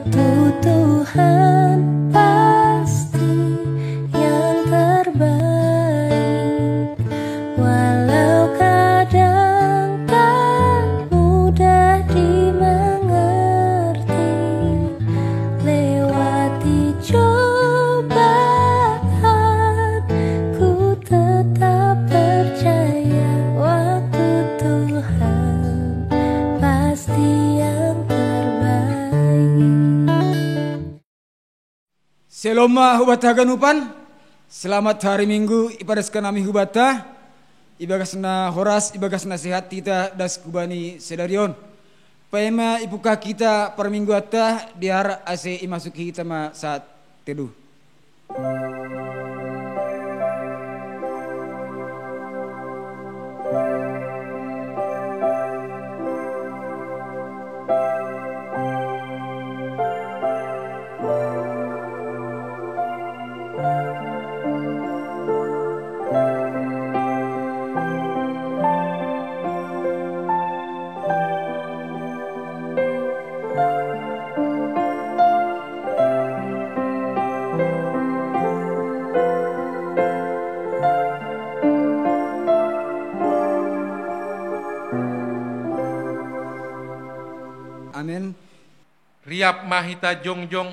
Waktu Tuhan pasti yang terbaik, walau kadang tak mudah dimengerti. Lewati cobaan, ku tetap percaya waktu Tuhan pasti yang terbaik. Seloma hubata ganupan, selamat hari Minggu ibadas kanami hubata, ibagasna horas, ibagasna sehat kita das kubani sedarion. Paema ibuka kita per minggu atta diar ase imasuki kita ma saat teduh. Amin. Riap mahita jongjong,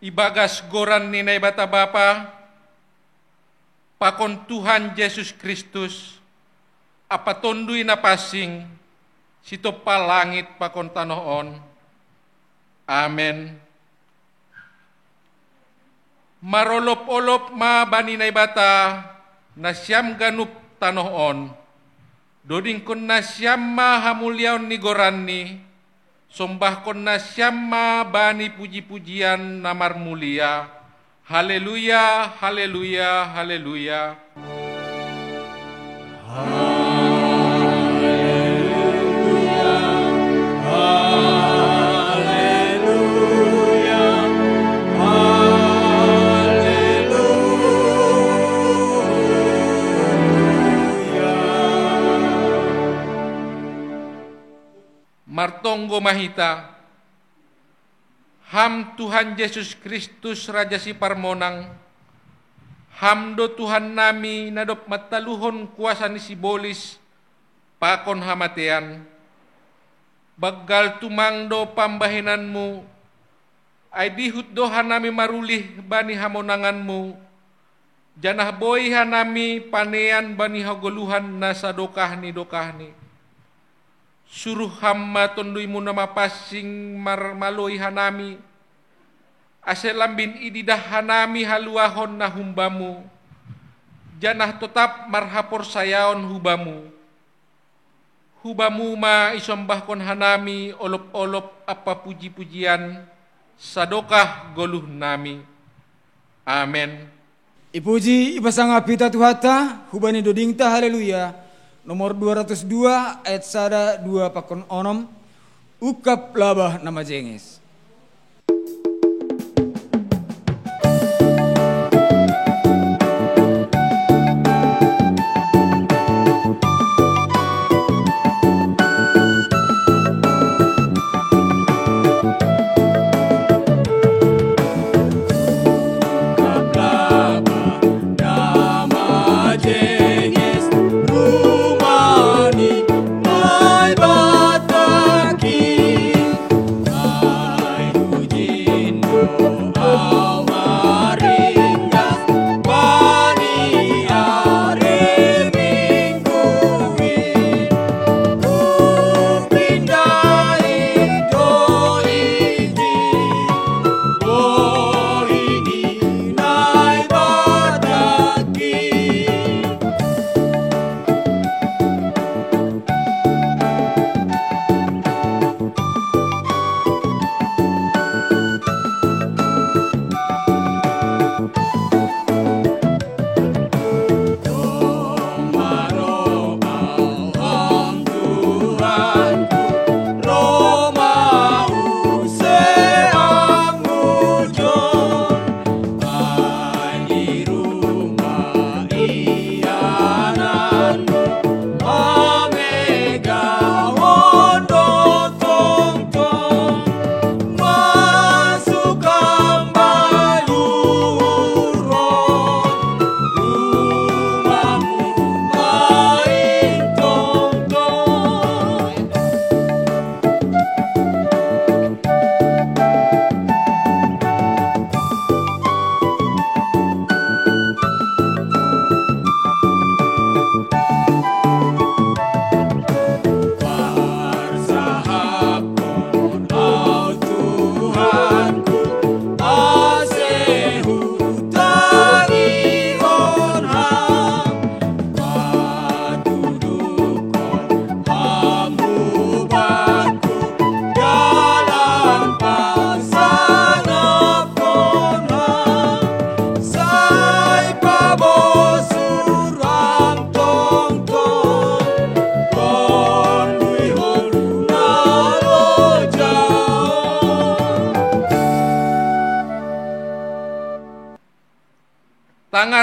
ibagas goran ninay bata bapa, pakon Tuhan Yesus Kristus, apatonduy na pasing, sito palangit pakon tanoon. Amen. Marolop-olop ma baninay bata, na siyam ganup tanoon, doding kon na siyamma hamulyaon ni goranni, sombah kon na siyamma bani puji-pujian namar mulia. Haleluya, haleluya, haleluya. Martonggo mahita, ham Tuhan Yesus Kristus Raja si Parmonang, hamdo Tuhan nami nadop mataluhon kuasa ni si bolis, pakon hamatean, baggal tumangdo pambahinanmu, ay dihut dohan nami marulih bani hamonanganmu, janah boy hanami panean bani hagoluhan na sadokahni dokahni. Suruh hamma tonduy mo na mapasing marmaloy hanami, ase lambin ididah hanami haluahon na humbamu, janah tetap marhapor sayaon hubamu. Hubamu ma isombahkon hanami olop-olop apa puji-pujian, sadokah goluh nami. Amen. Ipuji ipasanga pita tuhata, hubani dodingta haleluya. Nomor 202 ayat 1 2 pakon onom, ukap labah nama jengis. Ah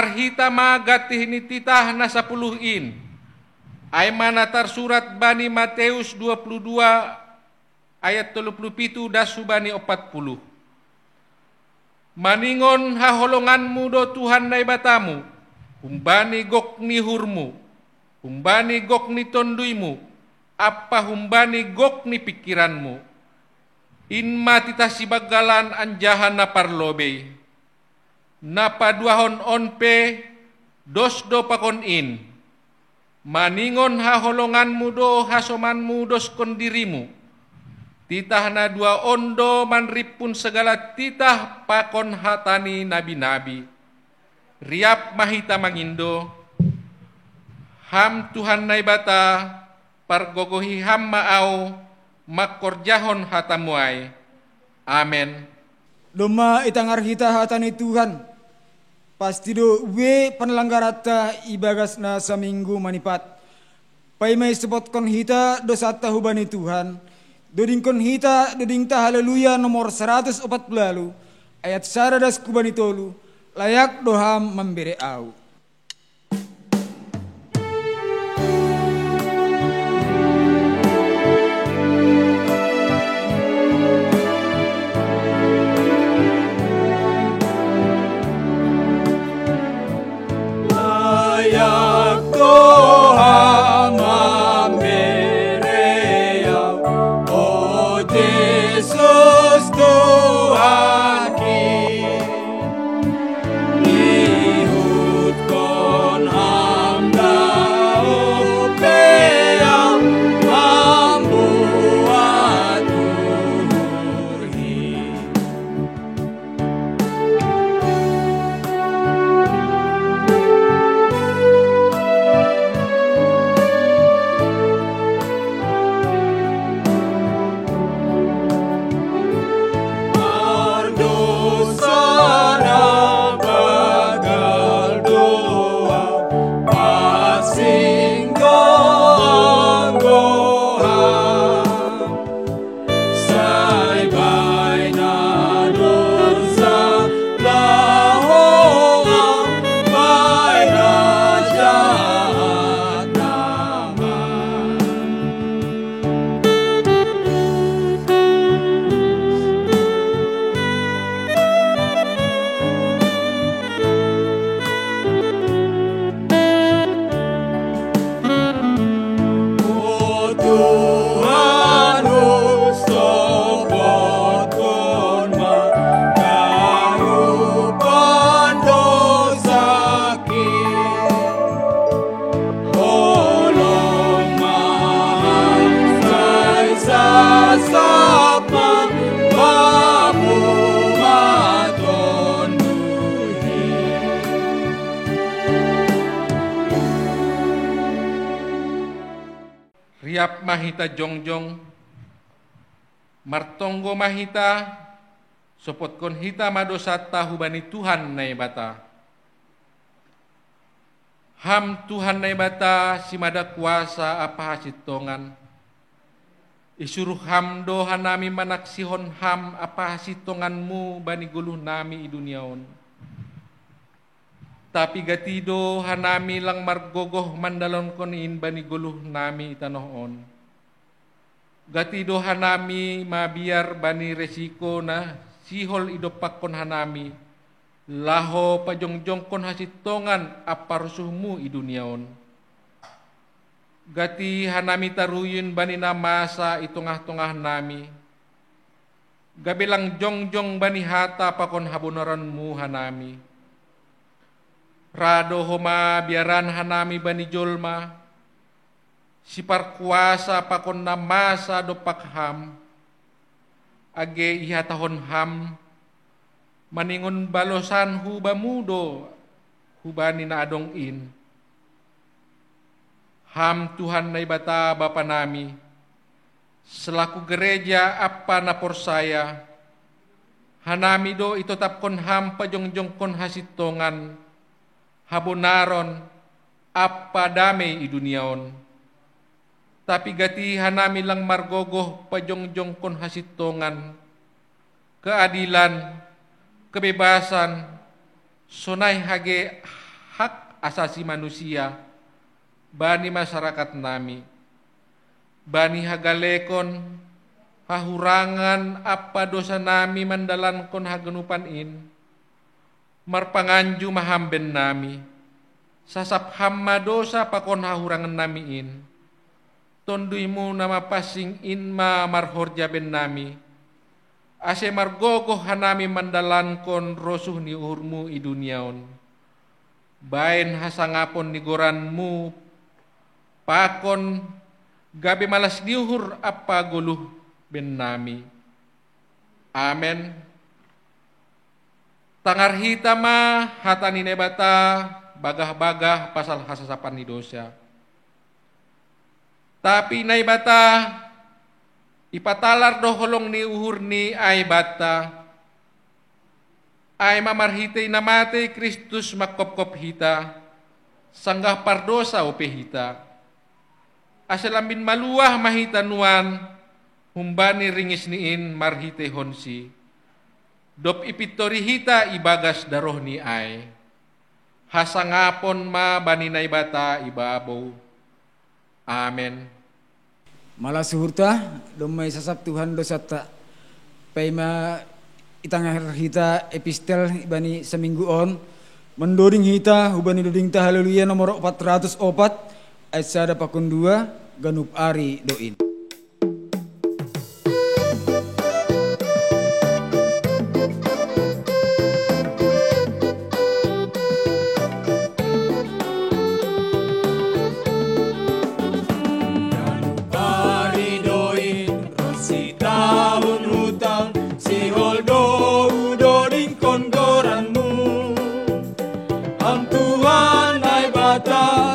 arhita magatih ni titah na 10 ay manatar surat bani Matius 22 ayat 37 dasu bani 40. Maningon haholonganmu do Tuhan na ibatamu, humbani gok ni hurmu, humbani gok ni tonduymu, apa humbani gok ni pikiranmu. Inma titah sibagalan anjahan na parlobey. Napaduahon onpe dos do pakon in. Maningon haholonganmu do hasomanmu dos kondirimu. Titah na 2 ondo manripun segala titah pakon hatani nabi-nabi. Riap mahita mangindo. Ham Tuhan na ibata pargogohi ham maaw makorjahon hatamuay. Amen. Doma itang arhita hatani Tuhan. Pasti do we panlanggarata ibagas na sa minggu manipat. Pay may sepotkan hita do sata hubani Tuhan. Dodingkon hita doding ta haleluya nomor 140 ayat 11 kubani tolu. Layak doham memberi au. Riap mahita jongjong, martonggo mahita, sopotkon hita madosata hubani Tuhan na ibata. Ham Tuhan na ibata simada kuasa apa hasitongan. Isuruh ham do hanami manaksihon ham apa hasitonganmu bani guluh nami iduniaon. Tapi gatido hanami lang margogoh mandalon konin bani guluh nami itanoon. Gatido hanami mabiar bani resiko na sihol idopak kon hanami. Laho pajongjong kon hasitongan aparsuhmu iduniaon. Gati hanami taruyun bani namasa itongah-tongah nami. Gabilang jongjong bani hata pakon habunaranmu hanami. Rado homa biaran hanami bani jolma, sipar kuasa pakon namasa dopak ham, age ihatahon ham, maningon balosan hubamudo, hubani na adong in. Ham Tuhan na ibata Bapa nami, selaku gereja apa na porsaya, hanami do itotapkon ham pajongjong kon hasitongan, habonaron apa damay iduniaon. Tapi gati hanami lang margogoh pajongjong kon hasitongan, keadilan, kebebasan, sonay hage hak asasi manusia bani masyarakat nami. Bani hagalekon hahurangan apa dosa nami mandalankon haganupan in. Marpanganju mahamben nami. Sasap hamma dosa pakon hahurangan nami in. Tonduimu nama pasing in ma marhorja ben nami. Ase margogoh hanami mandalankon rosuh ni uhurmu i duniaon. Bain hasangapon ni goranmu pakon gabe malas diuhur apa goluh ben nami. Amen. Tangar hitama hatani nebata bagah-bagah pasal hasasapan ni dosa. Tapi nai bata ipatalar doholong ni uhur ni ay bata ay mamarhitay namate Kristus makopkop hita sanggah pardosa upe hita asalambin maluah mahita nuan humbani ringis niin marhitay honsi dop ipitori hita ibagas daroh ni ay hasangapon ma baninay bata ibabaw. Amen. Malah suhurta domai sasap Tuhan dosa tak paima itangah hita epistel ibani seminggu on mendoding hita hubani doding ta haleluya nomor 404 ayat sada pakun 2 ganup ari doin.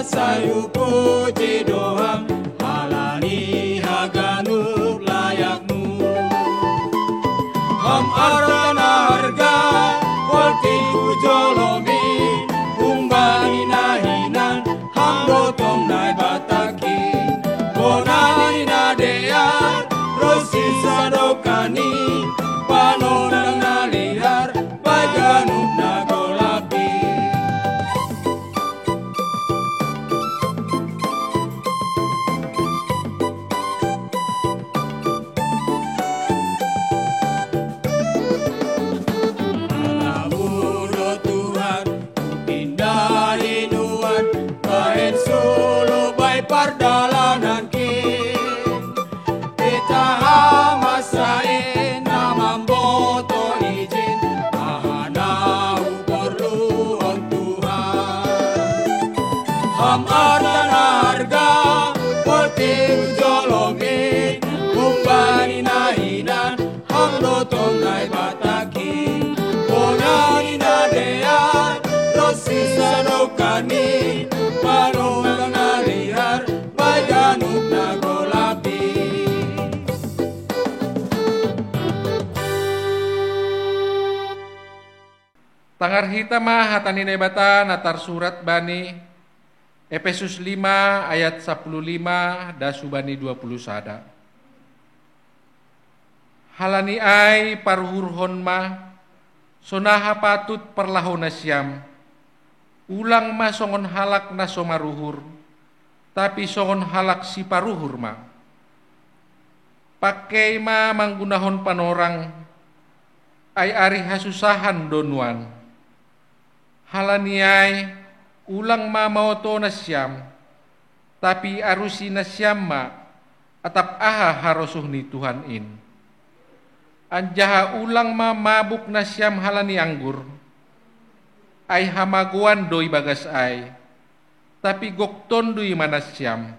Sayu puji doang halani haganuk layakmu ham artana harga walti ujolomi umbani nahinan ham rotom nai bataki bonani nadear rosi sadokani panonang nalihar baganuk nagolapi. Pardalanan kin itaha masain namam boto izin ahana perlu on Tuhan ham artana harga poting jolomi umbani nahinan ham dotong nai bataki bonani nadear rosi sadokani panonang nalihar baganuk nagolapi. Tangar hita mah hatani nebata natar surat bani Efesus 5 ayat 15 dasu bani 20 sada. Halani ay paruhurhon mah sonaha patut perlahon nasyam ulang ma songon halak na somaruhur tapi songon halak si paruhur ma pakai ma manggunahon panorang ay ari hasusahan donuan halaniay ulang ma maoto nasyam tapi arusi nasyam ma atap aha harosuh ni Tuhan in anjaha ulang ma mabuk nasyam halani anggur ay hamaguan doi bagas ay tapi gokton doi manasyam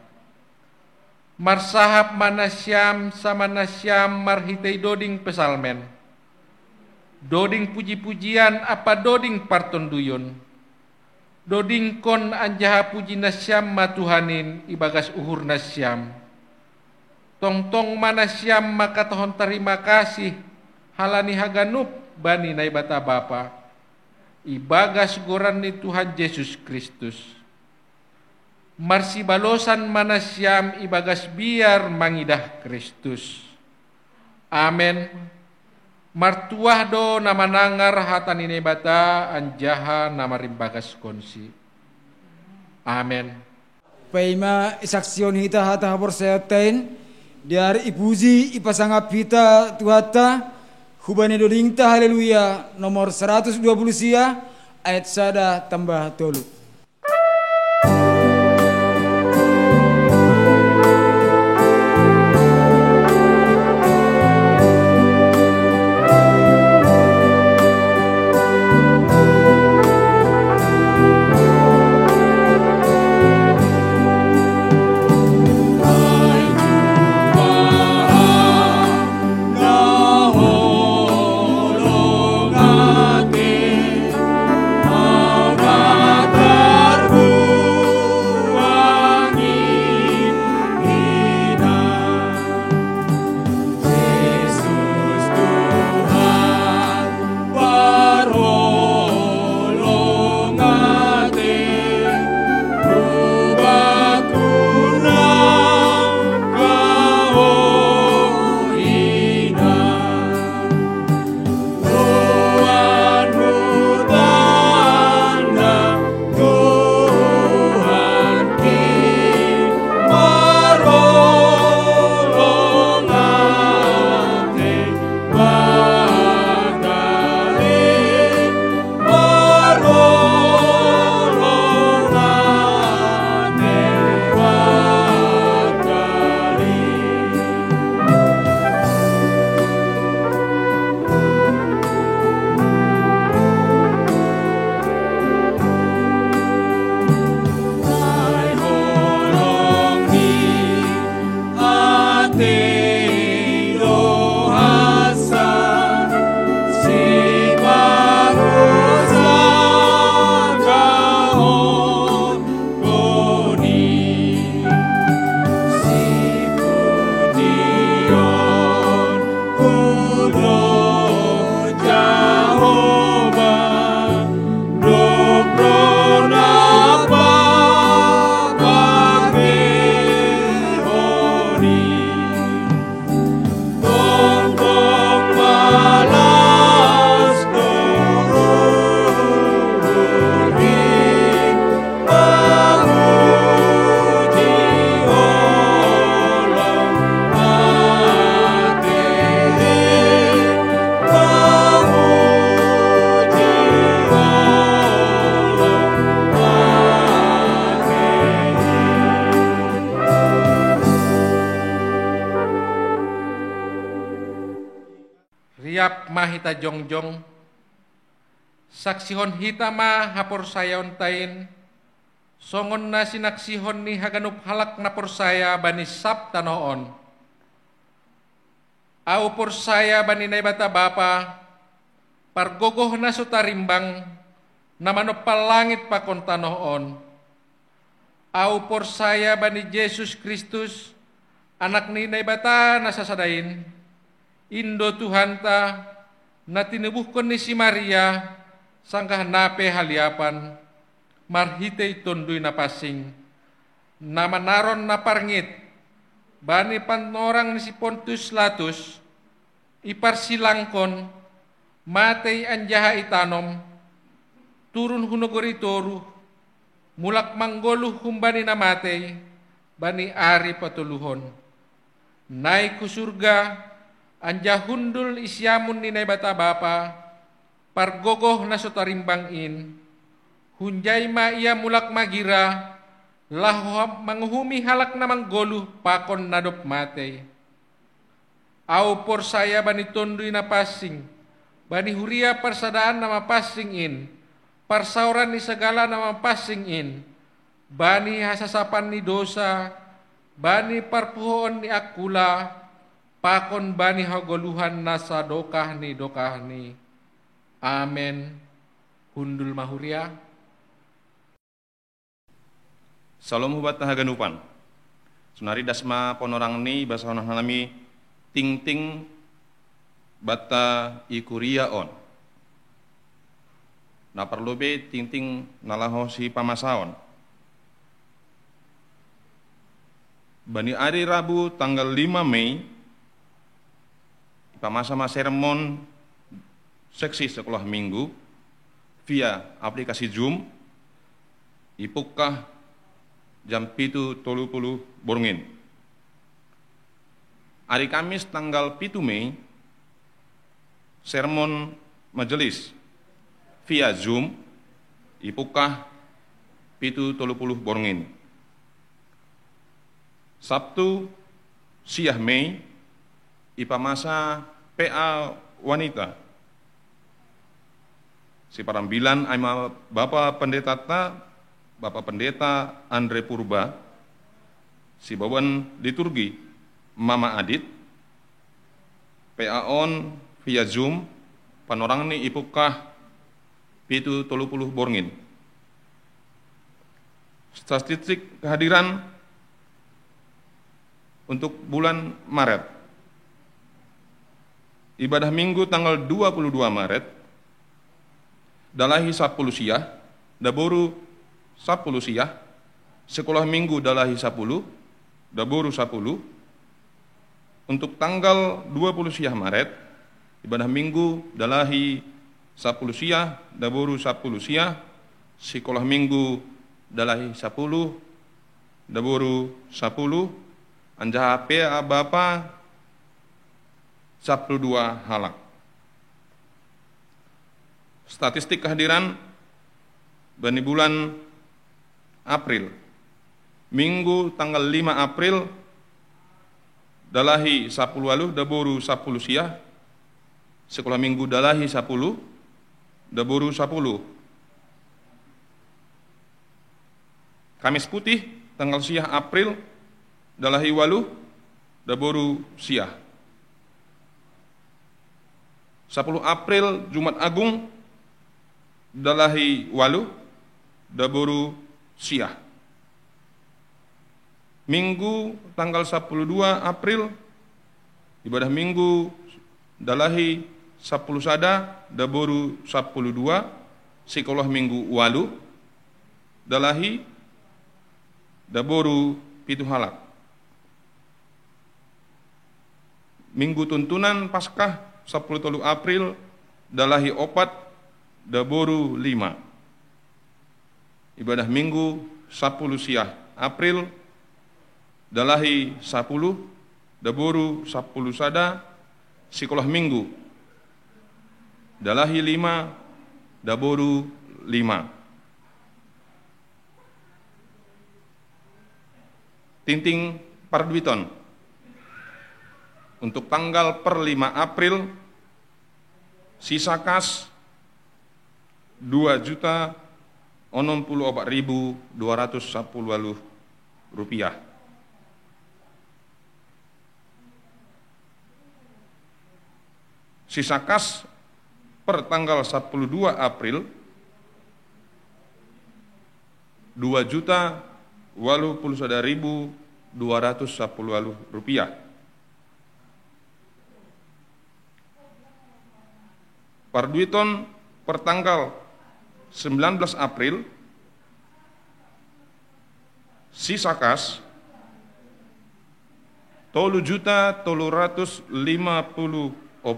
marsahap manasyam sama nasyam marhitay doding pesalmen doding puji-pujian apa doding parton duyon doding kon anjaha puji nasyam matuhanin ibagas uhur nasyam tong-tong manasyam maka tohon terima kasih halani haganup bani nai bata bapa ibagas goran ni Tuhan Yesus Kristus. Marsi balosan manasyam ibagas biar mangidah Kristus. Amen. Martuah do nama nangar hatani nebata anjaha nama rimbagas konsi. Amen. Paima isaksion hita hata habor sayatain diari ipuji ipasangap hita tuhata hubane dodingta haleluya nomor 120 sia ayat sada tambah tolu. Riap mahita jongjong, saksihon hita ma hapor sayaon tain, songon na sinaksihon ni haganup halak na por saya bani sabta noon. Au por saya bani naibata bapa, pargogoh na sutarimbang, na manopal langit pakonta noon. Au por saya bani Jesus Kristus, anak ni naibata nasasadain, Indo Tuhanta na tinubuhkon ni si Maria sangkah nape haliapan marhitay tondoy na pasing na manaron na parngit bani panorang ni si Pontius Latus iparsilangkon matay anjaha itanom turun hunogoritoru mulak manggoluh humbani na matay bani ari patuluhon naik ku surga anja hundul isyamun ni naibata bapa pargogoh na sotarimbangin hunjay ma ia mulak magira lahom manghumi halak na manggoluh pakon nadop matay. Au por saya bani tondoy na pasing bani huria parsadaan na mapasingin parsauran ni segala na mapasingin bani hasasapan ni dosa bani parpuhoon ni akula pakon bani hagoluhan nasa dokah ni. Amen. Hundul mahuria. Salom hubat haganupan. Sunari dasma ponorang ni basa hanami ting bata ikuria on. Na perlobe ting nalaho si pamasaon. Bani hari Rabu tanggal 5 Mei pamasa sermon seksi sekolah minggu via aplikasi Zoom ipukah jam 7.30 borngin. Hari Kamis tanggal 7 Mei, sermon majelis via Zoom ipukah 7.30 borngin. Sabtu siah Mei ipa masa PA wanita. Si parambilan aima Bapak Pendeta Andre Purba, si bawan liturgi Mama Adit, PA on via Zoom, panorang ni ipukah 7.30 borngin. Statistik kehadiran untuk bulan Maret. Ibadah minggu tanggal 22 Maret, dalahi 10 siah, daboru 10 siah, sekolah minggu dalahi 10, daboru 10. Untuk tanggal 20 siah Maret, ibadah minggu dalahi 10 siah, daboru 10 siah, sekolah minggu dalahi 10, daboru 10, anjaha PA Bapa 12 halak. Statistik kehadiran bani bulan April. Minggu tanggal 5 April dalahi 10 waluh daboru 10 siah. Sekolah minggu dalahi 10 daboru 10. Kamis putih tanggal siah April dalahi waluh daboru siah. 10 April Jumat Agung dalahi waluh daboru siah. Minggu tanggal 12 April ibadah minggu dalahi 10 sada daboru 12, sekolah minggu waluh dalahi daboru 7 halak. Minggu tuntunan Paskah 10 April dalahi 4 daboru 5. Ibadah minggu 10 siah April dalahi 10 daboru 10 sada, sekolah minggu dalahi 5 daboru 5. Tinting Parduiton untuk tanggal per 5 April sisa kas 2.064.210 rupiah. Sisa kas per tanggal 12 April 2.081.210 rupiah. Parduiton per tanggal 19 April sisa kas 3.354.210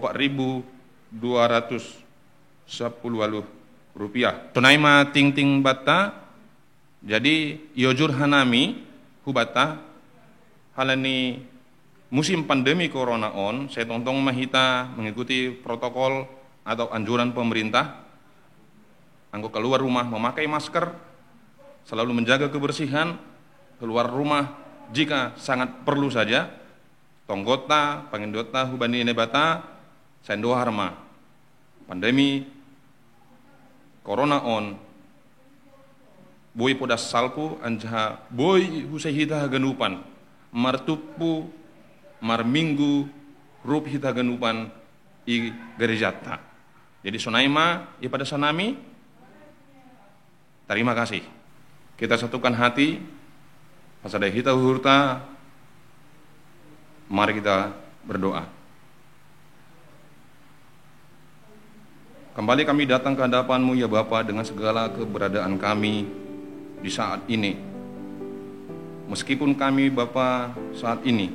rupiah. Tunai ma ting ting bata, jadi yojur hanami hubata halani musim pandemi corona on, saya tongtong mahita mengikuti protokol atau anjuran pemerintah, anggo keluar rumah memakai masker, selalu menjaga kebersihan, keluar rumah jika sangat perlu saja. Tonggota, pangindota, hubani nebata, sendo harma. Pandemi corona on, boy podas salku anjaha boy husahita ganupan, martupu, marminggu, rup hita ganupan i gerejata. Jadi sonaima pada sanami, terima kasih. Kita satukan hati, pasada hita hurta, mari kita berdoa. Kembali kami datang ke hadapan-Mu ya Bapa dengan segala keberadaan kami di saat ini. Meskipun kami Bapa saat ini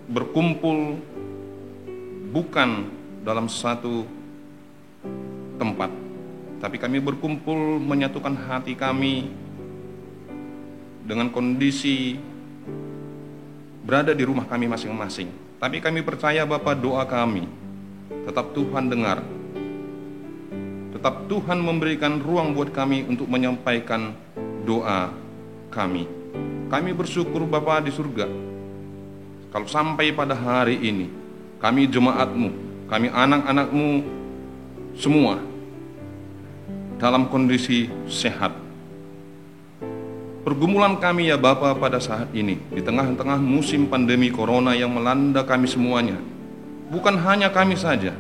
berkumpul bukan dalam satu tempat, tapi kami berkumpul menyatukan hati kami dengan kondisi berada di rumah kami masing-masing. Tapi kami percaya Bapa, doa kami tetap Tuhan dengar. Tetap Tuhan memberikan ruang buat kami untuk menyampaikan doa kami. Kami bersyukur Bapa di surga, kalau sampai pada hari ini kami jemaat-Mu, kami anak-anak-Mu semua dalam kondisi sehat. Pergumulan kami ya Bapa pada saat ini, di tengah-tengah musim pandemi corona yang melanda kami semuanya, bukan hanya kami saja,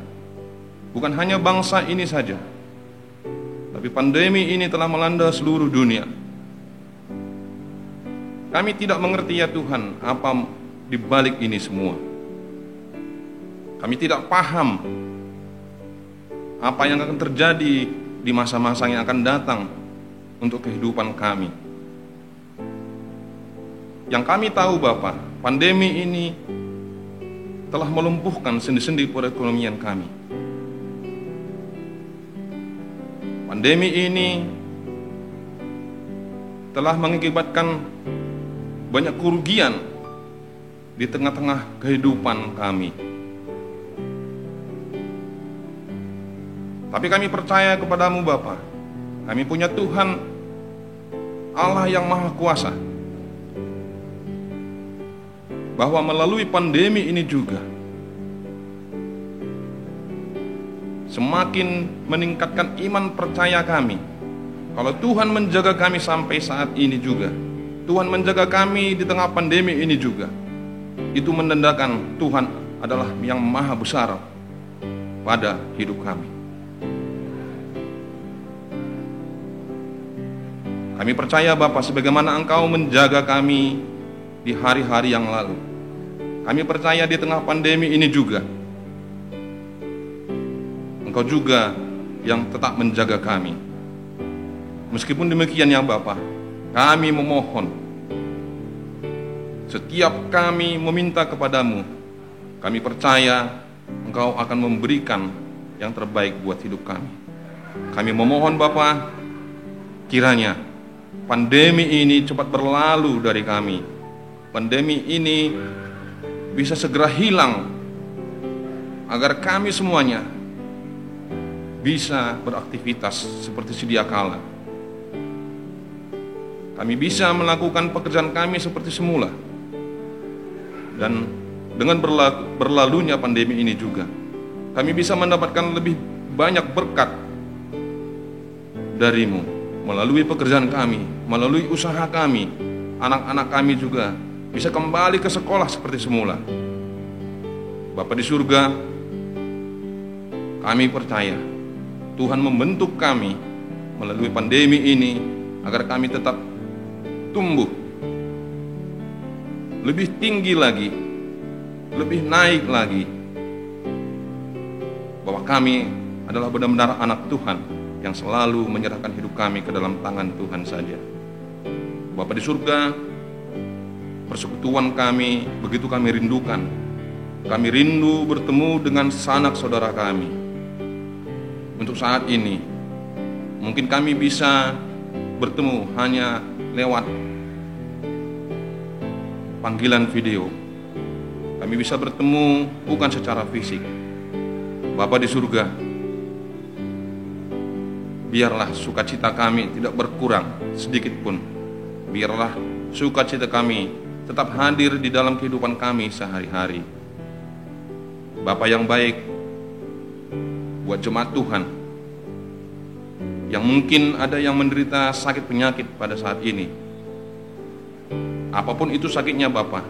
bukan hanya bangsa ini saja, tapi pandemi ini telah melanda seluruh dunia. Kami tidak mengerti ya Tuhan apa di balik ini semua. Kami tidak paham apa yang akan terjadi di masa-masa yang akan datang untuk kehidupan kami. Yang kami tahu Bapa, pandemi ini telah melumpuhkan sendi-sendi perekonomian kami. Pandemi ini telah mengakibatkan banyak kerugian di tengah-tengah kehidupan kami. Tapi kami percaya kepadamu Bapa. Kami punya Tuhan Allah yang Maha Kuasa, bahwa melalui pandemi ini juga semakin meningkatkan iman percaya kami. Kalau Tuhan menjaga kami sampai saat ini juga, Tuhan menjaga kami di tengah pandemi ini juga, itu menandakan Tuhan adalah yang maha besar pada hidup kami. Kami percaya Bapa, sebagaimana Engkau menjaga kami di hari-hari yang lalu, kami percaya di tengah pandemi ini juga Engkau juga yang tetap menjaga kami. Meskipun demikian ya Bapa, kami memohon, setiap kami meminta kepadamu, kami percaya Engkau akan memberikan yang terbaik buat hidup kami. Kami memohon Bapa, kiranya pandemi ini cepat berlalu dari kami. Pandemi ini bisa segera hilang, agar kami semuanya bisa beraktivitas seperti sedia kala. Kami bisa melakukan pekerjaan kami seperti semula. Dan dengan berlalunya pandemi ini juga, kami bisa mendapatkan lebih banyak berkat dari-Mu melalui pekerjaan kami, melalui usaha kami. Anak-anak kami juga bisa kembali ke sekolah seperti semula. Bapa di surga, kami percaya Tuhan membentuk kami melalui pandemi ini agar kami tetap tumbuh lebih tinggi lagi, lebih naik lagi, bahwa kami adalah benar-benar anak Tuhan yang selalu menyerahkan hidup kami ke dalam tangan Tuhan saja. Bapa di surga, persekutuan kami begitu kami rindukan. Kami rindu bertemu dengan sanak saudara kami. Untuk saat ini mungkin kami bisa bertemu hanya lewat panggilan video. Kami bisa bertemu bukan secara fisik. Bapa di surga, biarlah sukacita kami tidak berkurang sedikit pun. Biarlah sukacita kami tetap hadir di dalam kehidupan kami sehari-hari. Bapa yang baik, buat jemaat Tuhan yang mungkin ada yang menderita sakit penyakit pada saat ini, apapun itu sakitnya Bapa,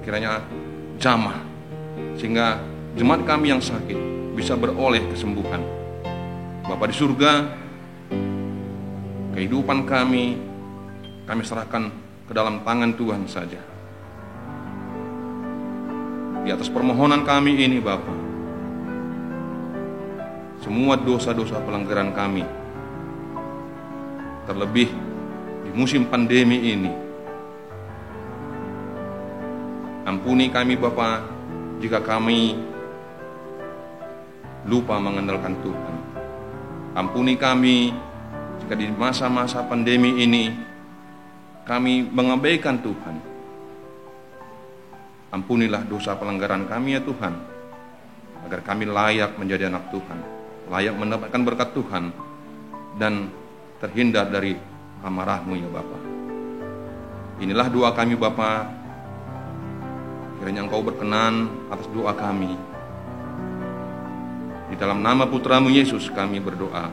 kiranya jamah sehingga jemaat kami yang sakit bisa beroleh kesembuhan. Bapa di surga, kehidupan kami serahkan ke dalam tangan Tuhan saja. Di atas permohonan kami ini Bapa, semua dosa-dosa pelanggaran kami, terlebih di musim pandemi ini, ampuni kami Bapa jika kami lupa mengandalkan Tuhan. Ampuni kami jika di masa-masa pandemi ini kami mengabaikan Tuhan. Ampunilah dosa pelanggaran kami ya Tuhan, agar kami layak menjadi anak Tuhan, layak mendapatkan berkat Tuhan, dan terhindar dari amarah-Mu ya Bapa. Inilah doa kami Bapa, kiranya Engkau berkenan atas doa kami. Di dalam nama Putra-Mu Yesus kami berdoa.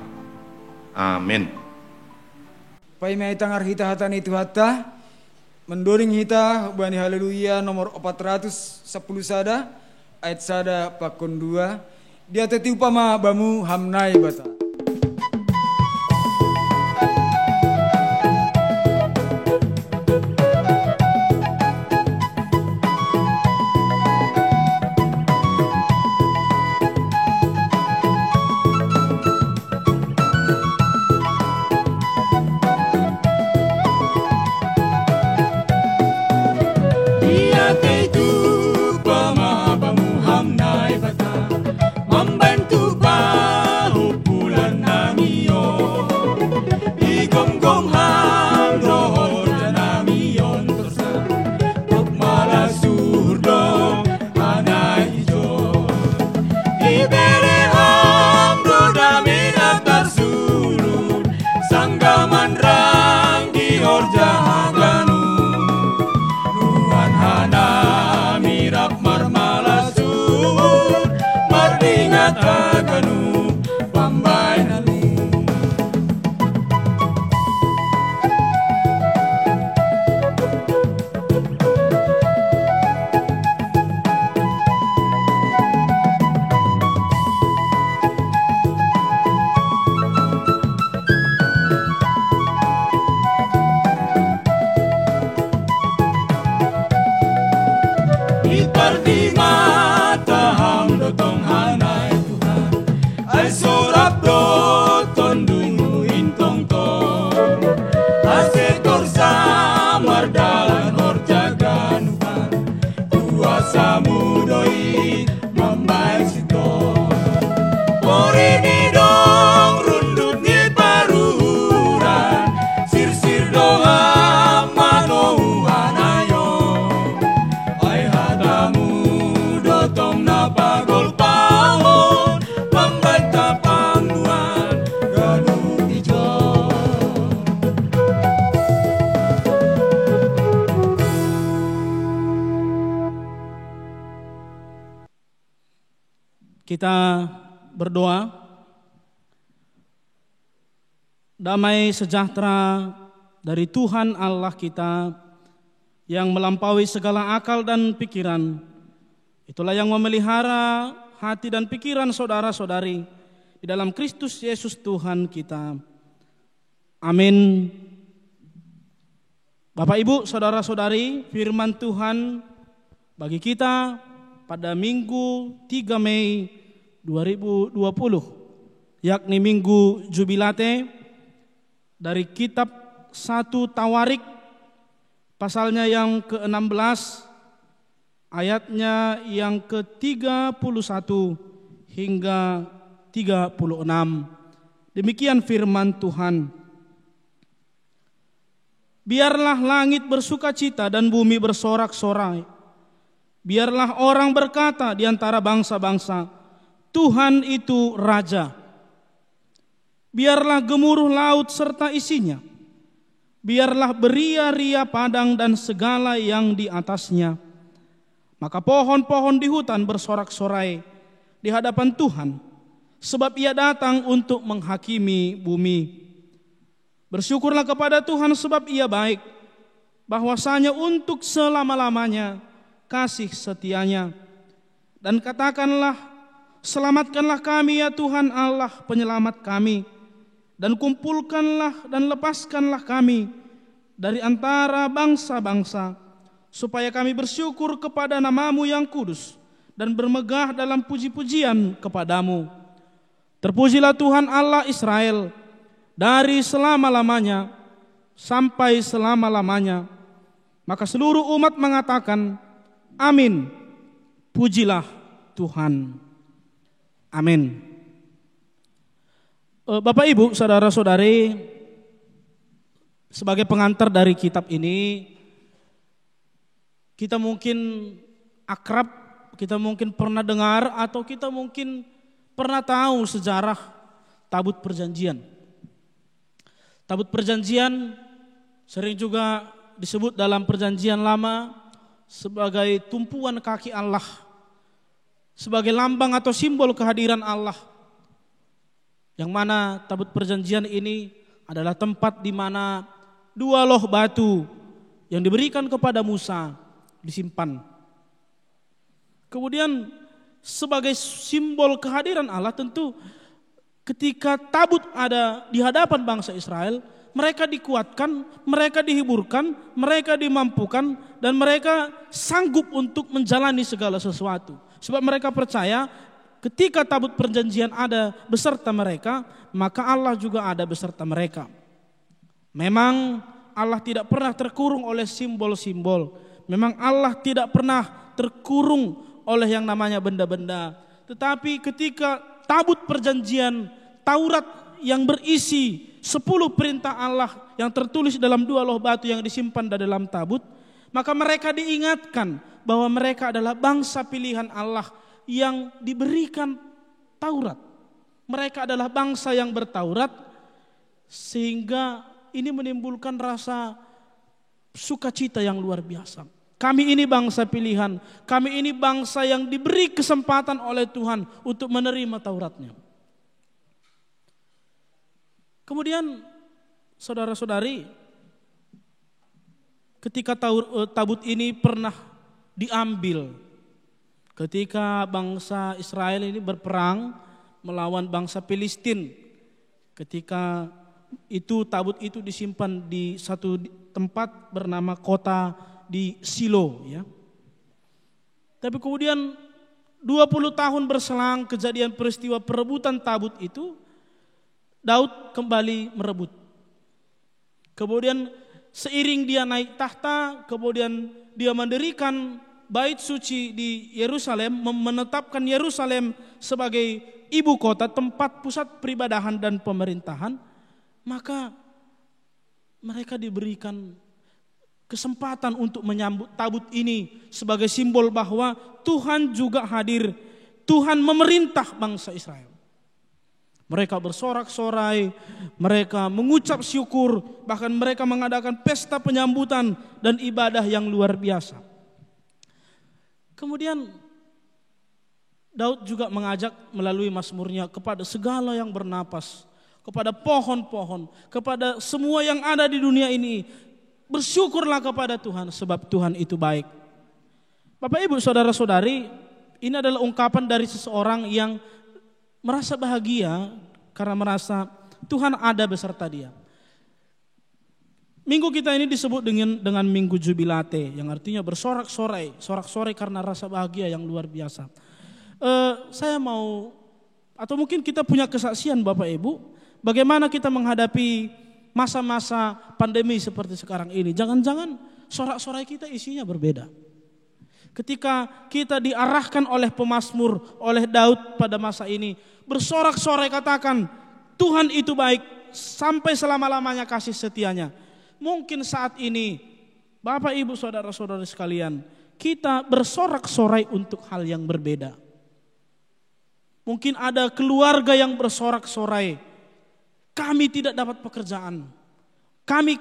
Amin. Pai mai tangar hita hatani itu hatta mendoring hita bani haleluya nomor 410 sada ayat sada pakon 2 dia teti upama bamu hamnai bata. Kita berdoa. Damai sejahtera dari Tuhan Allah kita yang melampaui segala akal dan pikiran, itulah yang memelihara hati dan pikiran saudara-saudari di dalam Kristus Yesus Tuhan kita. Amin. Bapak Ibu, saudara-saudari, firman Tuhan bagi kita pada Minggu 3 Mei 2020, yakni Minggu Jubilate, dari kitab 1 Tawarik, pasalnya yang ke-16, ayatnya yang ke-31 hingga 36. Demikian firman Tuhan. Biarlah langit bersukacita dan bumi bersorak-sorai. Biarlah orang berkata di antara bangsa-bangsa, Tuhan itu Raja. Biarlah gemuruh laut serta isinya. Biarlah beria-ria padang dan segala yang di atasnya. Maka pohon-pohon di hutan bersorak-sorai di hadapan Tuhan, sebab Ia datang untuk menghakimi bumi. Bersyukurlah kepada Tuhan sebab Ia baik, bahwasanya untuk selama-lamanya kasih setianya. Dan katakanlah, selamatkanlah kami ya Tuhan Allah penyelamat kami, dan kumpulkanlah dan lepaskanlah kami dari antara bangsa-bangsa, supaya kami bersyukur kepada nama-Mu yang kudus dan bermegah dalam puji-pujian kepadamu. Terpujilah Tuhan Allah Israel dari selama-lamanya sampai selama-lamanya. Maka seluruh umat mengatakan, Amin. Pujilah Tuhan. Amin. Bapak Ibu, saudara-saudari, sebagai pengantar dari kitab ini, kita mungkin akrab, kita mungkin pernah dengar, atau kita mungkin pernah tahu sejarah tabut perjanjian. Tabut perjanjian sering juga disebut dalam perjanjian lama sebagai tumpuan kaki Allah, sebagai lambang atau simbol kehadiran Allah. Yang mana tabut perjanjian ini adalah tempat di mana 2 loh batu yang diberikan kepada Musa disimpan. Kemudian sebagai simbol kehadiran Allah, tentu ketika tabut ada di hadapan bangsa Israel, mereka dikuatkan, mereka dihiburkan, mereka dimampukan, dan mereka sanggup untuk menjalani segala sesuatu. Sebab mereka percaya ketika tabut perjanjian ada beserta mereka, maka Allah juga ada beserta mereka. Memang Allah tidak pernah terkurung oleh simbol-simbol. Memang Allah tidak pernah terkurung oleh yang namanya benda-benda. Tetapi ketika tabut perjanjian, Taurat yang berisi 10 perintah Allah yang tertulis dalam 2 loh batu yang disimpan di dalam tabut, maka mereka diingatkan bahwa mereka adalah bangsa pilihan Allah yang diberikan Taurat. Mereka adalah bangsa yang bertaurat, sehingga ini menimbulkan rasa sukacita yang luar biasa. Kami ini bangsa pilihan, kami ini bangsa yang diberi kesempatan oleh Tuhan untuk menerima Tauratnya. Kemudian saudara-saudari, ketika tabut ini pernah diambil, ketika bangsa Israel ini berperang melawan bangsa Filistin, ketika itu tabut itu disimpan di satu tempat bernama kota di Silo, ya. Tapi kemudian 20 tahun berselang kejadian peristiwa perebutan tabut itu, Daud kembali merebut. Kemudian seiring dia naik tahta, kemudian dia mendirikan bait suci di Yerusalem, menetapkan Yerusalem sebagai ibu kota, tempat pusat peribadahan dan pemerintahan, maka mereka diberikan kesempatan untuk menyambut tabut ini sebagai simbol bahwa Tuhan juga hadir, Tuhan memerintah bangsa Israel. Mereka bersorak-sorai, mereka mengucap syukur, bahkan mereka mengadakan pesta penyambutan dan ibadah yang luar biasa. Kemudian Daud juga mengajak melalui mazmurnya kepada segala yang bernapas, kepada pohon-pohon, kepada semua yang ada di dunia ini, bersyukurlah kepada Tuhan sebab Tuhan itu baik. Bapak Ibu saudara-saudari, ini adalah ungkapan dari seseorang yang merasa bahagia karena merasa Tuhan ada beserta dia. Minggu kita ini disebut dengan Minggu Jubilate, yang artinya bersorak-sorai, sorak-sorai karena rasa bahagia yang luar biasa. Saya mau, atau mungkin kita punya kesaksian Bapak Ibu, bagaimana kita menghadapi masa-masa pandemi seperti sekarang ini. Jangan-jangan sorak-sorai kita isinya berbeda. Ketika kita diarahkan oleh pemazmur, oleh Daud pada masa ini, bersorak-sorai katakan, Tuhan itu baik, sampai selama-lamanya kasih setianya. Mungkin saat ini, Bapak Ibu saudara-saudara sekalian, kita bersorak-sorai untuk hal yang berbeda. Mungkin ada keluarga yang bersorak-sorai, kami tidak dapat pekerjaan, kami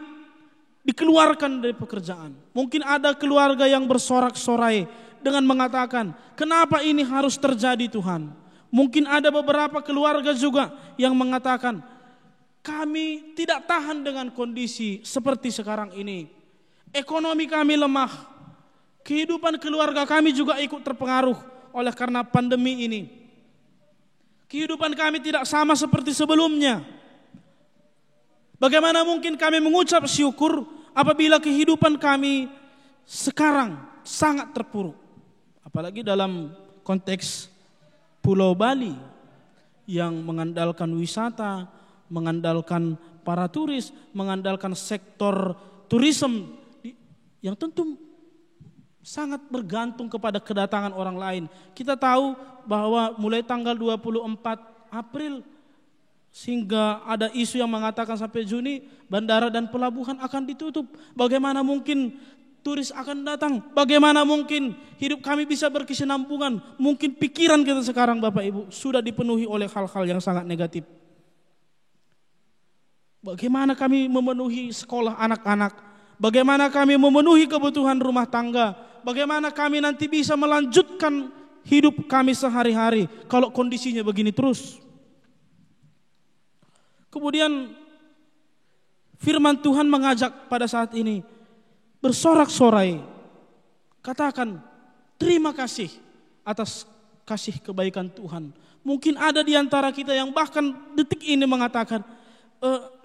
dikeluarkan dari pekerjaan. Mungkin ada keluarga yang bersorak-sorai dengan mengatakan, kenapa ini harus terjadi Tuhan? Mungkin ada beberapa keluarga juga yang mengatakan, kami tidak tahan dengan kondisi seperti sekarang ini. Ekonomi kami lemah, kehidupan keluarga kami juga ikut terpengaruh oleh karena pandemi ini. Kehidupan kami tidak sama seperti sebelumnya. Bagaimana mungkin kami mengucap syukur apabila kehidupan kami sekarang sangat terpuruk. Apalagi dalam konteks Pulau Bali yang mengandalkan wisata, mengandalkan para turis, mengandalkan sektor turisme yang tentu sangat bergantung kepada kedatangan orang lain. Kita tahu bahwa mulai tanggal 24 April Sehingga ada isu yang mengatakan sampai Juni bandara dan pelabuhan akan ditutup. Bagaimana mungkin turis akan datang? Bagaimana mungkin hidup kami bisa berkesinambungan? Mungkin pikiran kita sekarang Bapak Ibu sudah dipenuhi oleh hal-hal yang sangat negatif. Bagaimana kami memenuhi sekolah anak-anak? Bagaimana kami memenuhi kebutuhan rumah tangga? Bagaimana kami nanti bisa melanjutkan hidup kami sehari-hari kalau kondisinya begini terus? Kemudian firman Tuhan mengajak pada saat ini bersorak-sorai, katakan terima kasih atas kasih kebaikan Tuhan. Mungkin ada di antara kita yang bahkan detik ini mengatakan,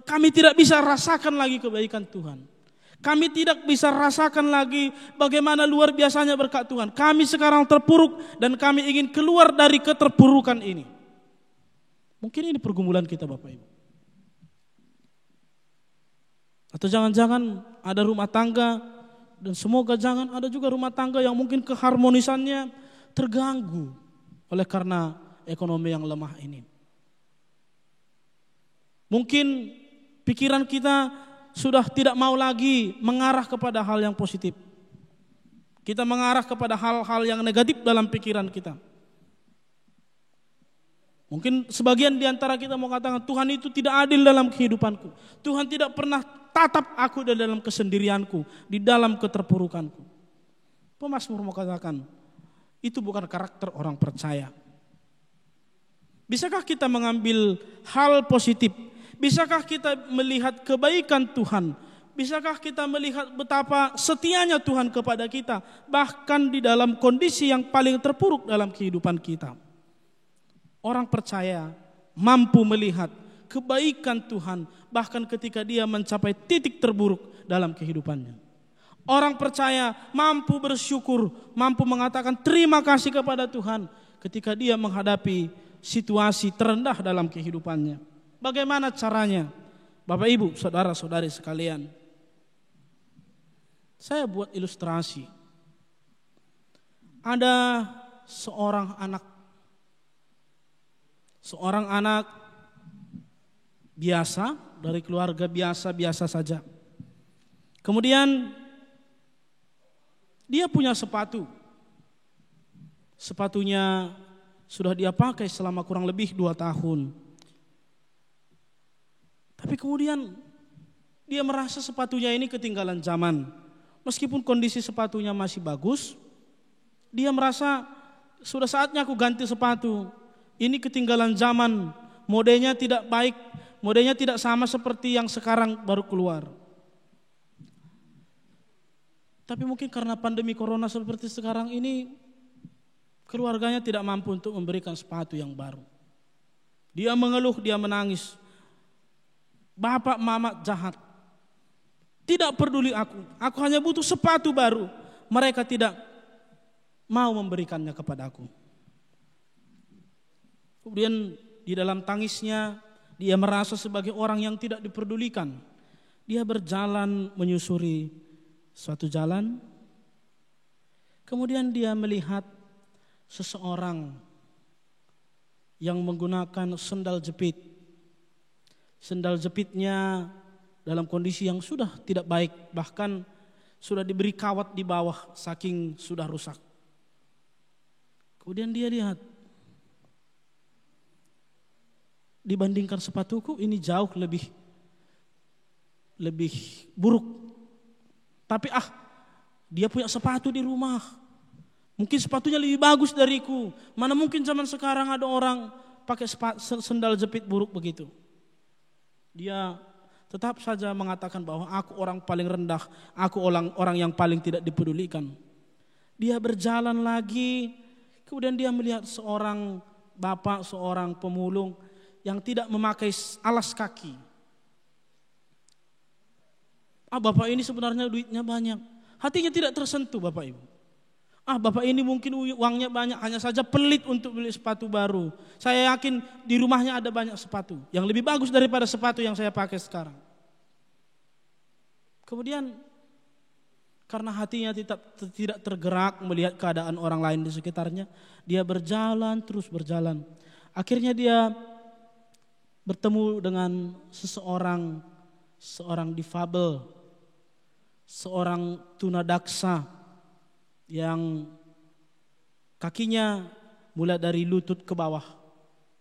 kami tidak bisa rasakan lagi kebaikan Tuhan. Kami tidak bisa rasakan lagi bagaimana luar biasanya berkat Tuhan. Kami sekarang terpuruk dan kami ingin keluar dari keterpurukan ini. Mungkin ini pergumulan kita Bapak Ibu. Atau jangan-jangan ada rumah tangga, dan semoga jangan ada juga rumah tangga yang mungkin keharmonisannya terganggu oleh karena ekonomi yang lemah ini. Mungkin pikiran kita sudah tidak mau lagi mengarah kepada hal yang positif. Kita mengarah kepada hal-hal yang negatif dalam pikiran kita. Mungkin sebagian di antara kita mau katakan, Tuhan itu tidak adil dalam kehidupanku. Tuhan tidak pernah tatap aku dalam kesendirianku, di dalam keterpurukanku. Pemazmur mau katakan, itu bukan karakter orang percaya. Bisakah kita mengambil hal positif? Bisakah kita melihat kebaikan Tuhan? Bisakah kita melihat betapa setianya Tuhan kepada kita, bahkan di dalam kondisi yang paling terpuruk dalam kehidupan kita? Orang percaya mampu melihat kebaikan Tuhan bahkan ketika dia mencapai titik terburuk dalam kehidupannya. Orang percaya mampu bersyukur, mampu mengatakan terima kasih kepada Tuhan ketika dia menghadapi situasi terendah dalam kehidupannya. Bagaimana caranya? Bapak Ibu, saudara-saudari sekalian, saya buat ilustrasi. Ada seorang anak biasa, dari keluarga biasa-biasa saja. Kemudian dia punya sepatu. Sepatunya sudah dia pakai selama kurang lebih 2 tahun. Tapi kemudian dia merasa sepatunya ini ketinggalan zaman. Meskipun kondisi sepatunya masih bagus, dia merasa sudah saatnya aku ganti sepatu. Ini ketinggalan zaman, modelnya tidak baik, modelnya tidak sama seperti yang sekarang baru keluar. Tapi mungkin karena pandemi corona seperti sekarang ini, keluarganya tidak mampu untuk memberikan sepatu yang baru. Dia mengeluh, dia menangis. Bapak mama jahat, tidak peduli aku hanya butuh sepatu baru. Mereka tidak mau memberikannya kepada aku. Kemudian di dalam tangisnya dia merasa sebagai orang yang tidak diperdulikan. Dia berjalan menyusuri suatu jalan. Kemudian dia melihat seseorang yang menggunakan sendal jepit. Sendal jepitnya dalam kondisi yang sudah tidak baik, bahkan sudah diberi kawat di bawah saking sudah rusak. Kemudian dia lihat, dibandingkan sepatuku ini jauh lebih buruk. Tapi dia punya sepatu di rumah. Mungkin sepatunya lebih bagus dariku. Mana mungkin zaman sekarang ada orang pakai sendal jepit buruk begitu. Dia tetap saja mengatakan bahwa aku orang paling rendah, aku orang yang paling tidak dipedulikan. Dia berjalan lagi, kemudian dia melihat seorang bapak, seorang pemulung yang tidak memakai alas kaki. Bapak ini sebenarnya duitnya banyak, hatinya tidak tersentuh Bapak Ibu. Bapak ini mungkin uangnya banyak, hanya saja pelit untuk beli sepatu baru. Saya yakin di rumahnya ada banyak sepatu yang lebih bagus daripada sepatu yang saya pakai sekarang. Kemudian karena hatinya tidak tergerak melihat keadaan orang lain di sekitarnya, dia berjalan terus berjalan. Akhirnya dia bertemu dengan seorang difabel, seorang tunadaksa yang kakinya mulai dari lutut ke bawah,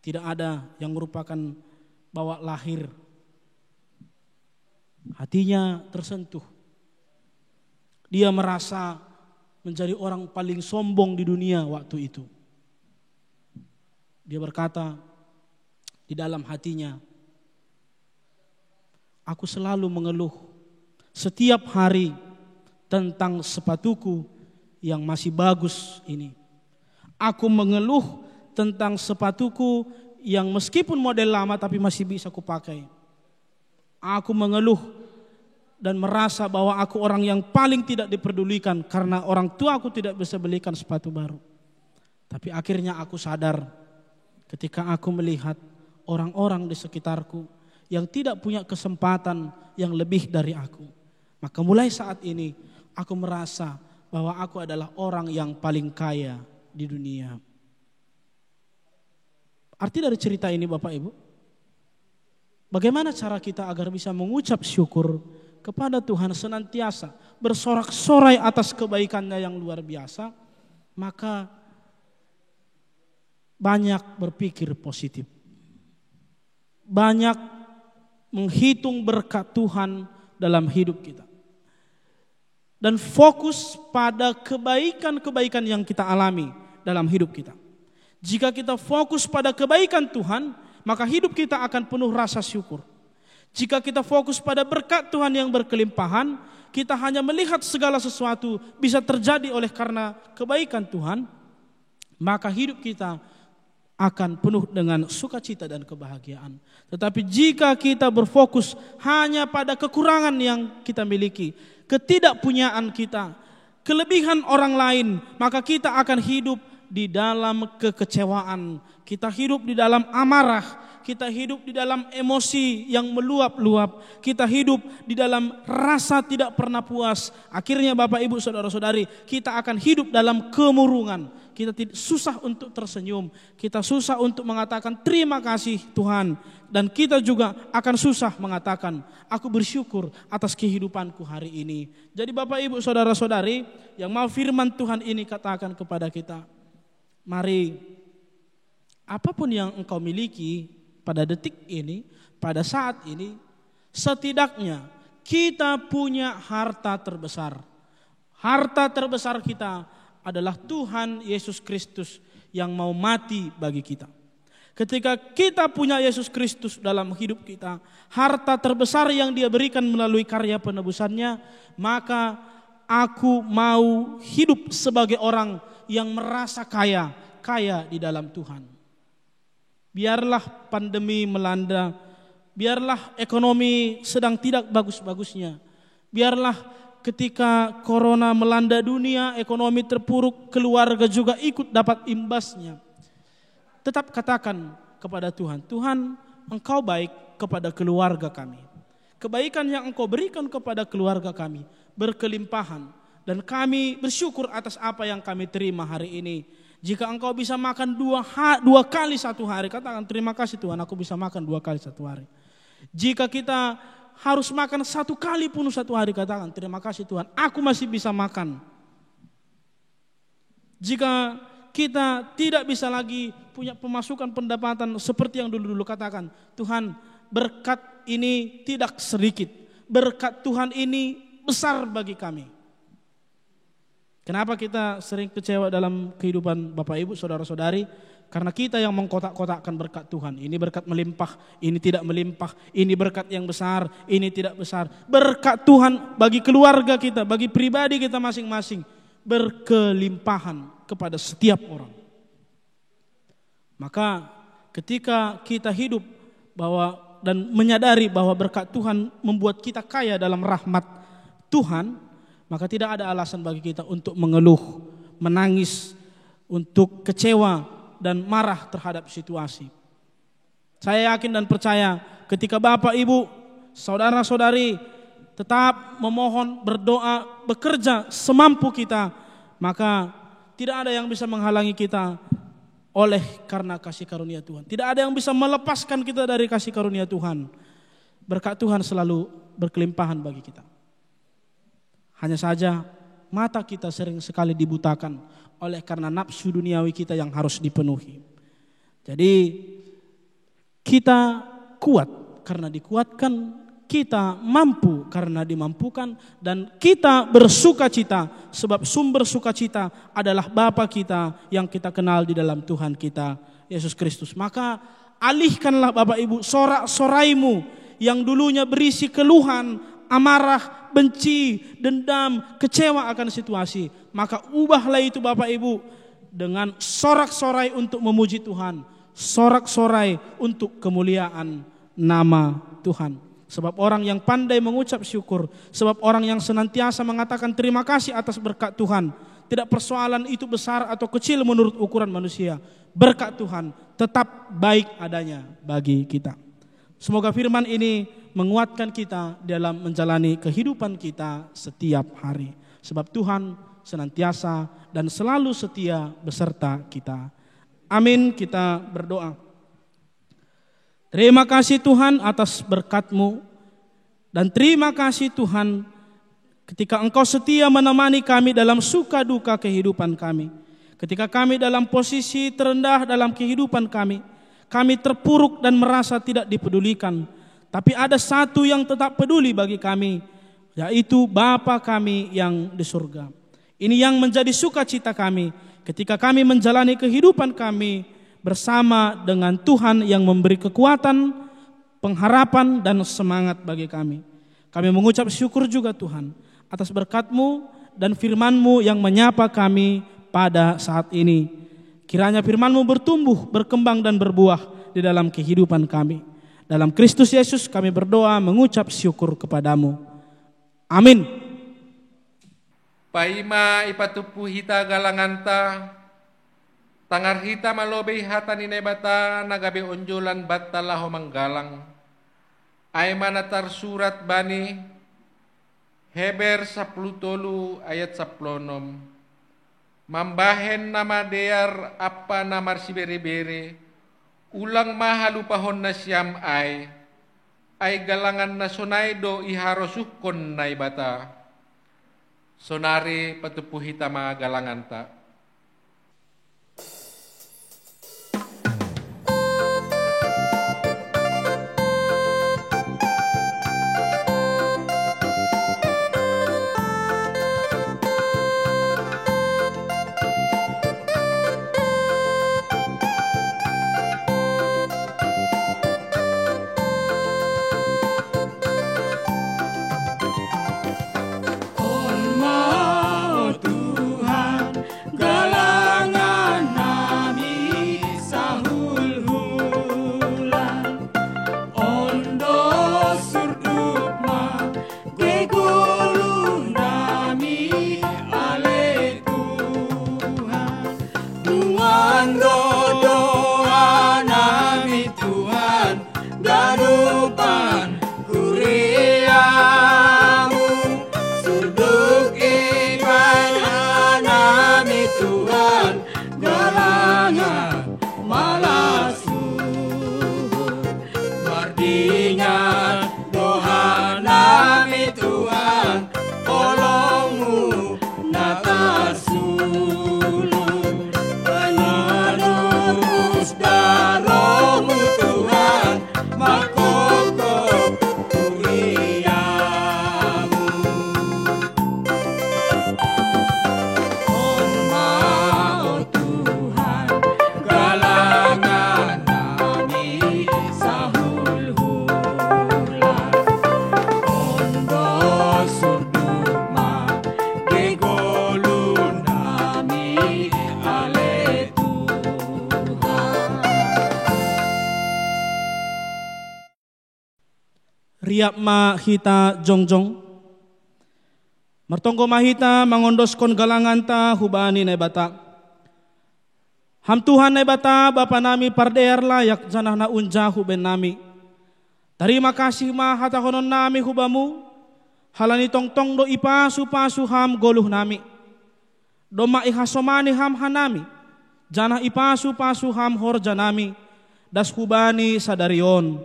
tidak ada yang merupakan bawa lahir. Hatinya tersentuh. Dia merasa menjadi orang paling sombong di dunia waktu itu. Dia berkata di dalam hatinya, aku selalu mengeluh setiap hari tentang sepatuku yang masih bagus ini. Aku mengeluh tentang sepatuku yang meskipun model lama tapi masih bisa kupakai. Aku mengeluh dan merasa bahwa aku orang yang paling tidak diperdulikan karena orang tua aku tidak bisa belikan sepatu baru. Tapi akhirnya aku sadar ketika aku melihat orang-orang di sekitarku yang tidak punya kesempatan yang lebih dari aku. Maka mulai saat ini aku merasa bahwa aku adalah orang yang paling kaya di dunia. Arti dari cerita ini Bapak Ibu, bagaimana cara kita agar bisa mengucap syukur kepada Tuhan senantiasa bersorak-sorai atas kebaikannya yang luar biasa, maka banyak berpikir positif. Banyak menghitung berkat Tuhan dalam hidup kita. Dan fokus pada kebaikan-kebaikan yang kita alami dalam hidup kita. Jika kita fokus pada kebaikan Tuhan, maka hidup kita akan penuh rasa syukur. Jika kita fokus pada berkat Tuhan yang berkelimpahan, kita hanya melihat segala sesuatu bisa terjadi oleh karena kebaikan Tuhan, maka hidup kita akan penuh dengan sukacita dan kebahagiaan. Tetapi jika kita berfokus hanya pada kekurangan yang kita miliki, ketidakpunyaan kita, kelebihan orang lain, maka kita akan hidup di dalam kekecewaan. Kita hidup di dalam amarah. Kita hidup di dalam emosi yang meluap-luap. Kita hidup di dalam rasa tidak pernah puas. Akhirnya Bapak Ibu Saudara-saudari, kita akan hidup dalam kemurungan. Kita susah untuk tersenyum. Kita susah untuk mengatakan terima kasih Tuhan. Dan kita juga akan susah mengatakan aku bersyukur atas kehidupanku hari ini. Jadi Bapak Ibu Saudara-saudari yang mau firman Tuhan ini katakan kepada kita, mari apapun yang engkau miliki pada detik ini, pada saat ini, setidaknya kita punya harta terbesar. Harta terbesar kita adalah Tuhan Yesus Kristus yang mau mati bagi kita. Ketika kita punya Yesus Kristus dalam hidup kita, harta terbesar yang Dia berikan melalui karya penebusannya, maka aku mau hidup sebagai orang yang merasa kaya di dalam Tuhan. Biarlah pandemi melanda, biarlah ekonomi sedang tidak bagus-bagusnya, biarlah ketika corona melanda dunia, ekonomi terpuruk, keluarga juga ikut dapat imbasnya. Tetap katakan kepada Tuhan, Tuhan Engkau baik kepada keluarga kami. Kebaikan yang Engkau berikan kepada keluarga kami berkelimpahan. Dan kami bersyukur atas apa yang kami terima hari ini. Jika Engkau bisa makan dua kali satu hari, katakan terima kasih Tuhan aku bisa makan 2 kali satu hari. Jika kita harus makan 1 kali pun satu hari, katakan terima kasih Tuhan aku masih bisa makan. Jika kita tidak bisa lagi punya pemasukan pendapatan seperti yang dulu-dulu, katakan Tuhan berkat ini tidak sedikit, berkat Tuhan ini besar bagi kami. Kenapa kita sering kecewa dalam kehidupan Bapak Ibu Saudara-saudari? Karena kita yang mengkotak-kotakkan berkat Tuhan. Ini berkat melimpah, ini tidak melimpah, ini berkat yang besar, ini tidak besar. Berkat Tuhan bagi keluarga kita, bagi pribadi kita masing-masing, berkelimpahan kepada setiap orang. Maka ketika kita hidup dan menyadari bahwa berkat Tuhan membuat kita kaya dalam rahmat Tuhan, maka tidak ada alasan bagi kita untuk mengeluh, menangis, untuk kecewa dan marah terhadap situasi. Saya yakin dan percaya ketika Bapak, Ibu, saudara-saudari tetap memohon, berdoa, bekerja semampu kita, maka tidak ada yang bisa menghalangi kita oleh karena kasih karunia Tuhan. Tidak ada yang bisa melepaskan kita dari kasih karunia Tuhan. Berkat Tuhan selalu berkelimpahan bagi kita. Hanya saja mata kita sering sekali dibutakan oleh karena nafsu duniawi kita yang harus dipenuhi. Jadi kita kuat karena dikuatkan, kita mampu karena dimampukan, dan kita bersukacita sebab sumber sukacita adalah Bapa kita yang kita kenal di dalam Tuhan kita Yesus Kristus. Maka alihkanlah Bapak Ibu sorak-soraimu yang dulunya berisi keluhan, amarah, benci, dendam, kecewa akan situasi. Maka ubahlah itu Bapak Ibu dengan sorak-sorai untuk memuji Tuhan, sorak-sorai untuk kemuliaan nama Tuhan. Sebab orang yang pandai mengucap syukur, sebab orang yang senantiasa mengatakan terima kasih atas berkat Tuhan, tidak persoalan itu besar atau kecil menurut ukuran manusia, berkat Tuhan tetap baik adanya bagi kita. Semoga firman ini menguatkan kita dalam menjalani kehidupan kita setiap hari. Sebab Tuhan senantiasa dan selalu setia beserta kita. Amin. Kita berdoa. Terima kasih Tuhan atas berkat-Mu, dan terima kasih Tuhan ketika Engkau setia menemani kami dalam suka duka kehidupan kami. Ketika kami dalam posisi terendah dalam kehidupan kami terpuruk dan merasa tidak dipedulikan. Tapi ada satu yang tetap peduli bagi kami, yaitu Bapa kami yang di surga. Ini yang menjadi sukacita kami ketika kami menjalani kehidupan kami bersama dengan Tuhan yang memberi kekuatan, pengharapan dan semangat bagi kami. Kami mengucap syukur juga Tuhan atas berkat-Mu dan firman-Mu yang menyapa kami pada saat ini. Kiranya firman-Mu bertumbuh, berkembang dan berbuah di dalam kehidupan kami. Dalam Kristus Yesus kami berdoa mengucap syukur kepadamu. Amin. Paima ipatupu hita galanganta, tangar hita malobe hata ni bata nagabe onjolan bata laho manggalang. Ay manatar surat bani Heber 10 ayat 10. Mambahen nama dear apa namar si bere-bere, ulang mahalupahon na siyam ay galangan na sonaydo iharosukon na ibata. Sonari patupuhita mga galangan ta. Riap mahita jongjong, martonggo mahita mangondoskon galanganta hubani na bata. Ham Tuhan na bata Bapa nami pardear layak janah na unja huben nami. Terima kasih mahata honon nami hubamu, halani tong-tong do ipasu-pasu ham goluh nami. Doma ihasomani ham hanami, Janah ipasu-pasu ham horja nami das hubani sadarion.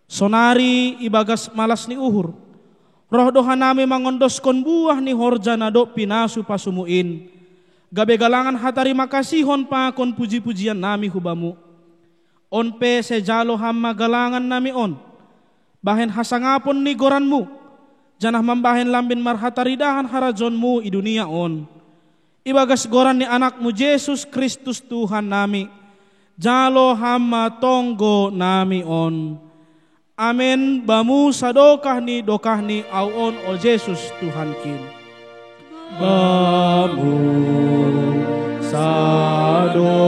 Sonari ibagas malas ni uhur. Roh doha nami mangondoskon buah ni horja nado pinasu pasumuin. Gabe galangan hatari makasihon pa kon puji-pujian nami hubamu. On pe sejalo ham magalangan nami on. Bahen hasangapon ni goranmu. Janah mambahen lambin marhataridahan harajonmu i dunia on. Ibagas goran ni anakmu Yesus Kristus Tuhan nami. Jalo hamma tonggo nami on. Amin. Bamu sadokah ni au on o Yesus Tuhan kin. Bamu sadokah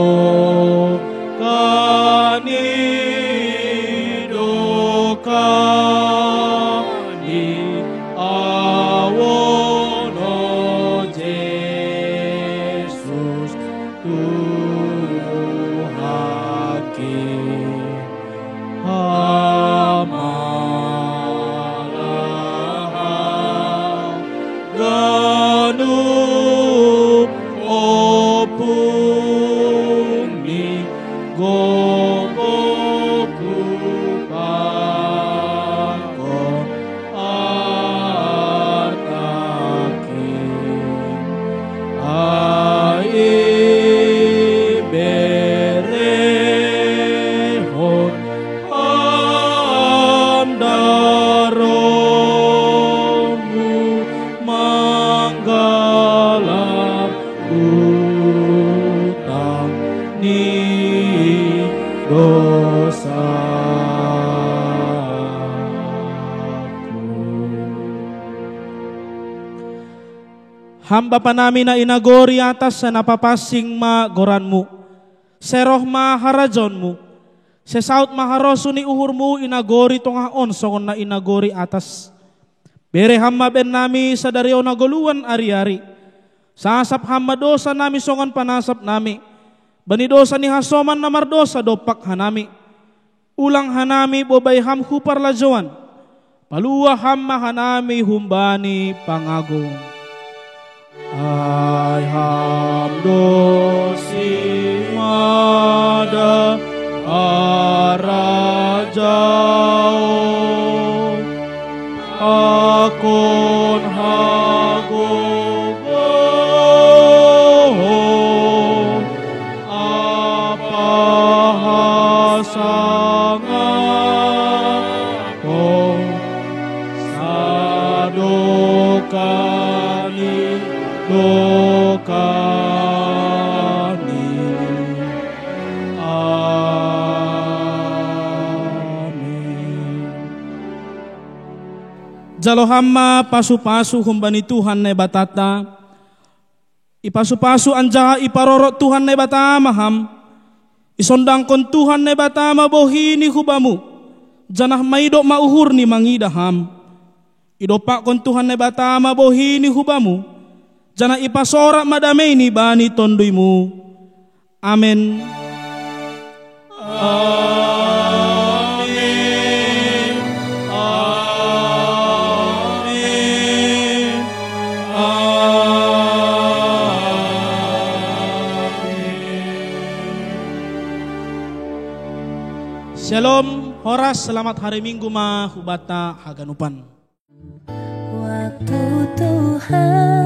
ni hamba panami na inagori atas sa napapasing ma goranmu. Seroh ma harajonmu. Sesaut maharosu ni uhurmu inagori tongaon songon na inagori atas. Bere hamba ben nami sa dario nagoluan ari-ari. Sasap hamba dosa nami songon panasap nami. Bani dosa ni hasoman na mardosa dopak hanami. Ulang hanami bobay ham hupar lajoan. Palua hamba hanami humbani pangagong. Ay hamdosi mada arajao akon hagogo apa hasanga sadokani dokani. Amin. Jalohamma pasu-pasu humbani Tuhan ne batata. Ipasu-pasu anjaha iparorot Tuhan ne batama ham. Isondangkon Tuhan ne batama bohini hubamu. Janah maido mauhur ni mangidaham. Idopak kon Tuhan ne batama bohini hubamu. Jana ipasora madamay ni bani tondoymu. Amen. Amen. Amen. Amen. Shalom, Horas, selamat hari Minggu ma hubata haganupan. Waktu Tuhan